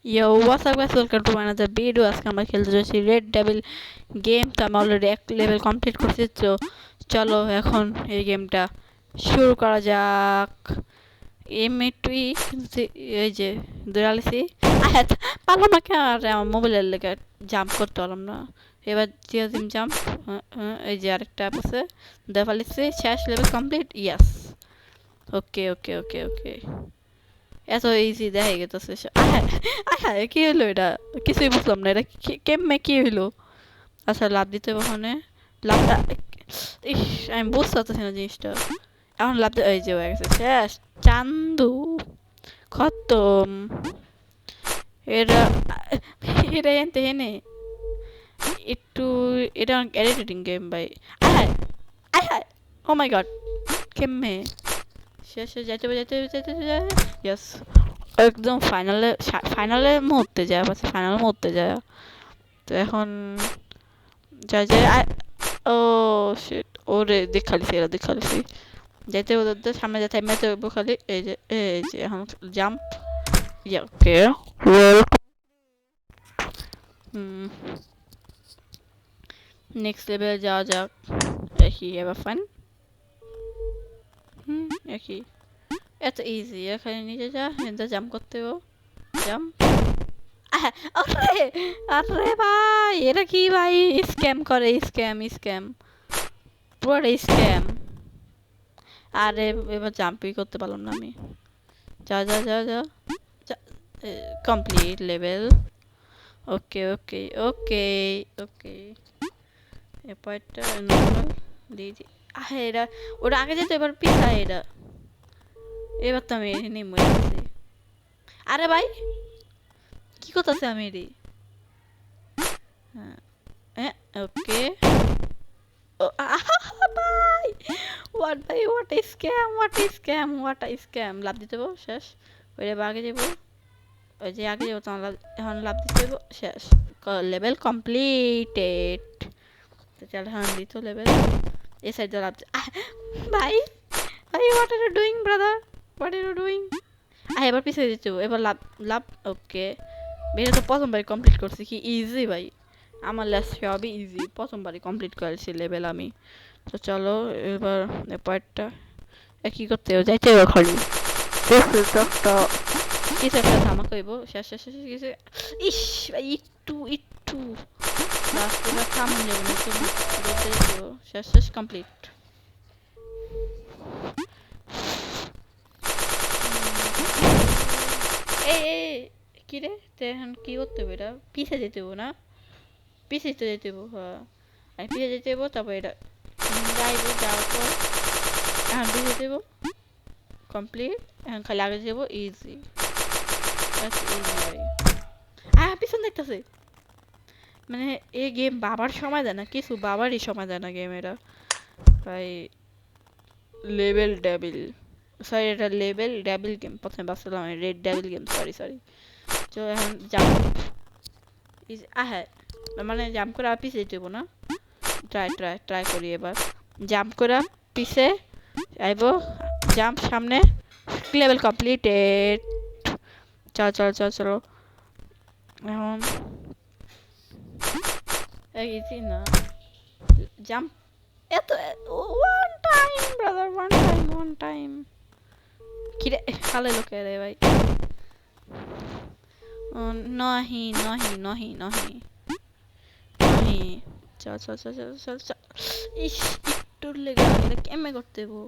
Yo, what's up guys? Welcome to another video. আজকে আমরা খেলতে যাচ্ছি রেড ডেভিল গেম। তো আমি অলরেডি এক লেভেল কমপ্লিট করছি, তো চলো এখন এই গেমটা শুরু করা যাক। এমএটুই কিন্তু এই যে দৌড়ালেছি, পারলাম না কেন? আর আমার মোবাইলের লেগে জাম্প করতে পারলাম না। এবার জিম জাম্প, এই যে আরেকটা আছে, দেখালেছি। শেষ লেভেল কমপ্লিট, ইয়াস। ওকে ওকে ওকে ওকে, এত ইজি দেখা গেছে। কি হইলো এটা? কিছুই বুঝলাম না, এটা কেমনে কি হইলো? আচ্ছা, লাভ দিতে হবে ওখানে। লাভটা, ইস, আমি বুঝতে পারতেছি না জিনিসটা। এখন লাভ এই যে হয়ে গেছে, শেষ। চান্দু খতম। এটা এটা এনতে হেনে একটু, এটা এডিটিং গেম ভাই। আয় আয় আয়, ও মাই গড, কেমনে শেষ যাইতে হবে যাইতে হবে যাইতে হবে। ইয়েস, একদম ফাইনালে মুহূর্তে যায়, বাস ফাইনাল মুহূর্তে যায়। তো এখন যাই যাই, ও শিট, ওরে দেখালিছি, এরা দেখালিছি। যাইতে ওদের সামনে যেতে মেতে হইব খালি। এই যে এখন জাম্প। ওকে, নেক্সট লেভেলে যাওয়া যাক। দেখি এবার ফান। দেখি, এত ইজি, এখানে নিচে যা, এতে জাম্প করতে হবে। জাম্প। আরে আরে ভাই, এটা কি ভাই? স্ক্যাম করে, স্ক্যাম স্ক্যাম, পুরো স্ক্যাম। আরে এবার জাম্পই করতে পারলাম না আমি। যা যা যা যা, কমপ্লিট লেভেল। ওকে ওকে ওকে ওকে, এরপরটা নর্মাল দিয়ে দি। এরা ওটা আগে যেত, এবার পিছায় এটা। এবার তো আমি নেই মরে গেছি। আরে ভাই, কি করতেছে আমি এটি? হ্যাঁ, ওকে। ভাই, what is scam, what is scam. লাভ দিতে হবে, শেষ। ওই আগে যাবো, ওই যে আগে যাবো, তখন এখন লাভ দিতে হবে, শেষ। Level completed. তো চল এখন দিত লেভেল। এই সাইডে লাভ ভাই, ভাই what are you doing brother, what are you doing? এবার পিছিয়ে দিতে হবে, এবার লাভ লাভ। ওকে, এটা তো প্রথমবার কমপ্লিট করছি, কি ইজি ভাই। আমার লেস সবই ইজি, প্রথমবারই কমপ্লিট করেছি লেভেল আমি। তো চলো এবার পার্টটা কি করতে হবে, যাইতে হবে খালি। কিছু একটা ধামা কইব, শেষ শেষ শেষ কিছু। ইস ভাই, একটু একটু রাস্তাটা থামন যাবো না, একটু বলতে যাবো। শেষ শেষ কমপ্লিট। এই কি রে, এখন কি করতে হবে? এটা পিছে যেতে হবো না? পিছে তো যেতে হবো, হ্যাঁ। আমি পিছে যেতে হবো, তারপর এটা যাইবো, যাওয়ার পর এখন পিছে যেতে কমপ্লিট। এখন খালি আগে যাবো, ইজি। ইজি ভাই। পিছন দেখতেছে, মানে এই গেম বাবার সময় দেয় না কিছু, বাবারই সময় দেয় না গেম এটা ভাই। লেভেল ডেভিল, সরি এটা লেভেল ডেভিল গেম, প্রথমে ভাবছিলাম red devil game, sorry sorry. তো এখন জাম্প, হ্যাঁ, মানে জাম্প করে আর পিছিয়ে দেবো না। ট্রাই করি এবার। জাম্প করে পিছে আইব, জাম্প সামনে, লেভেল কমপ্লিটেড। চলো চলো চলো চলো এখন ইজি না জাম্প। এত one time brother, one time. কিরে খালে লোকে রে ভাই। নহি নহি নহি নহি নহি, চল চল চল চল চল চল। ইস, একটু লেগে এটা কেমনে করতে দেবো?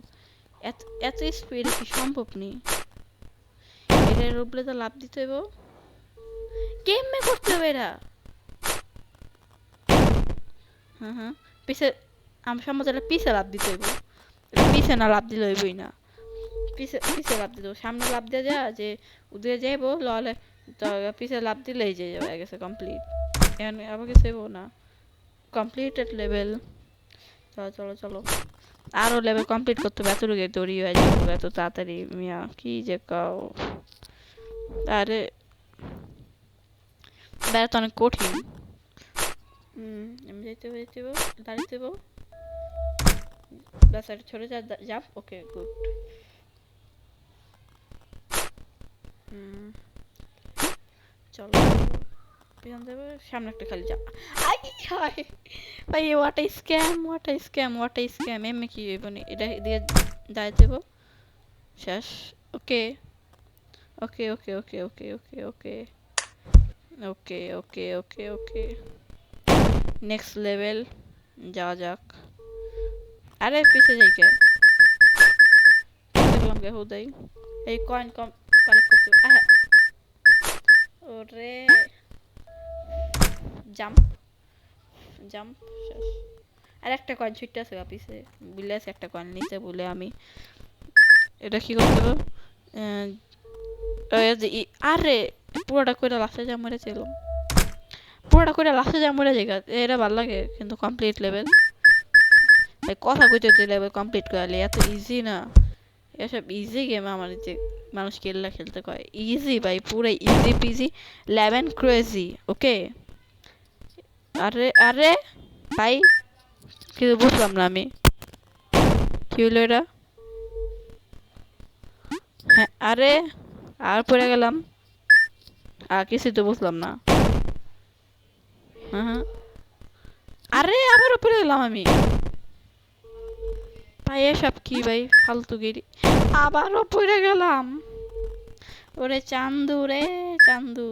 এত এত স্পিডে কি সম্ভব নেই? এটার উপরে তো লাভ দিতে হইব, কেমনে করতে হবে এটা? হ্যাঁ, পিছে আমার সম্মত পিছে লাভ দিতে হইব। পিছে না লাভ দিলে হইবই না, পিছে পিছে লাভ দিতে, সামনে লাভ দিয়ে যা যে উদয়ে যাইবো ললে, তো পিছে লাভ দিলেই যে হয়ে গেছে কমপ্লিট। এখন আবার কিছু হইব না, কমপ্লিটেড লেভেল। চলো চলো চলো, আরো লেভেল কমপ্লিট করতে হবে, এতটুকু দৌড়ি হয়ে যাবো এত তাড়াতাড়ি মিয়া, কি যে কাও। আরে বেড়া তো অনেক কঠিন। আমি যাইতে দাঁড়িয়ে দেবো, ব্যাস একটা ছোট জাম্প। Okay good. চলো পিছন দেবে সামনে একটা খালি যা আই হায় ভাই হোয়াট আ স্ক্যাম এমনি কি হইব নি এটা দিয়ে যাই দেব শেষ ওকে ওকে ওকে ওকে ওকে ওকে ওকে ওকে ওকে ওকে ওকে নেক্সট লেভেল যাওয়া যাক আরে পিছে যাই কে দেখলাম কে হুদাই এই কয়েন কম কালেক্ট করতে ওরে জাম্প জাম্প শেষ আর একটা কয়েন ছুটতে আছে পিছে বুলে আছে একটা কয়েন নিচে বলে আমি এটা কি করতে হবে আরে পুরোটা করে লাস্টে যা মরে ছিল পুরোটা করে লাস্টে যা মরে যায় এটা ভালো লাগে কিন্তু কমপ্লিট লেভেল কথা কইতে লেভেল কমপ্লিট করে এত ইজি না এসব ইজি গেম আমার যে মানুষ কেল্লা খেলতে কয় ইজি ভাই পুরো ইজি পিজি লেভেন ক্রেজি ওকে আরে আরে ভাই কিছু বুঝলাম না আমি কি হলো এটা হ্যাঁ আরে আর পড়ে গেলাম আর কিছু তো বুঝলাম না হ্যাঁ আরে আবারও পড়ে গেলাম আমি ভাই এসব কি ভাই ফালতুগিরি আবারও পড়ে গেলাম ওরে চান্দু রে চান্দু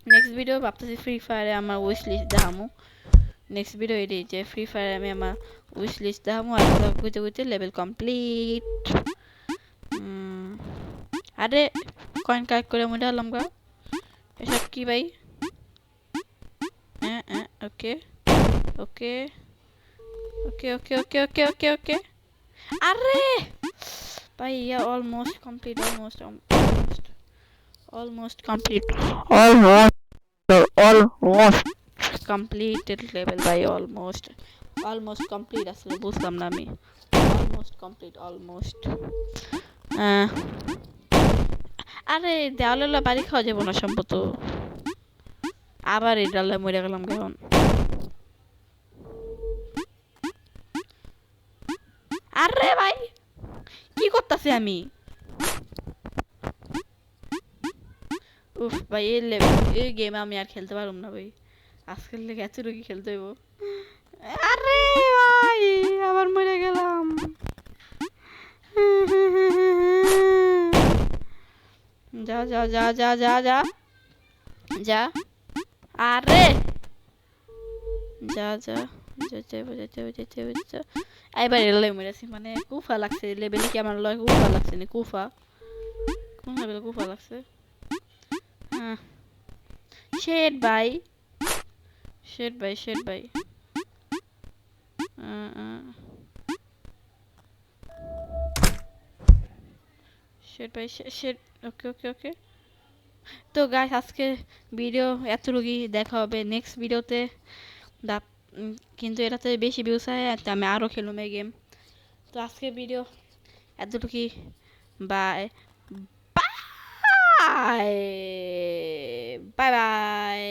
নেক্সট ভিডিও ভাবতেছি ফ্রি ফায়ারে আমার উইশ লিস্ট দেখামু নেক্সট ভিডিও এটাই যে ফ্রি ফায়ারে আমি আমার উইশ লিস্ট দেখামু আর কথা কইতে কইতে লেভেল কমপ্লিট আরে কয়েন কালেক্ট করে মনে হলাম গা এসব কি ভাই ওকে ওকে ওকে ওকে ওকে ওকে ওকে ওকে আরে ভাই yeah almost complete almost complete almost completed level ভাই অলমোস্ট কমপ্লিট আসলে বুঝলাম না আমি অলমোস্ট আরে দেওয়ালে বাড়ি খাওয়া যাবো না সম্ভবত আবার এই ডালে মরে গেলাম কেমন আরে ভাই কি করতেছি আমি উফ ভাই এই গেম আমি আর খেলতে পারলাম না ভাই আজকের লেগে এত রুগী খেলতে হইব আরে ভাই আবার মরে গেলাম যা যা যা যা যা যা যা আরে যা যা যেতে এবার এলে মেরেছি মানে কুফা লাগছে লেভেলে কি আমার লয় কুফা লাগছে না কুফা কোন লেভেলে কুফা লাগছে শেড ভাই শেড ভাই শেড ভাই শেড ওকে ওকে ওকে তো গাইস আজকে ভিডিও এতটুকুই দেখা হবে নেক্সট ভিডিওতে কিন্তু এটাতে বেশি ভিউজ হয় আমি আরও খেলুম এই গেম তো আজকে ভিডিও এতটুকুই বাই বাই বাই বাই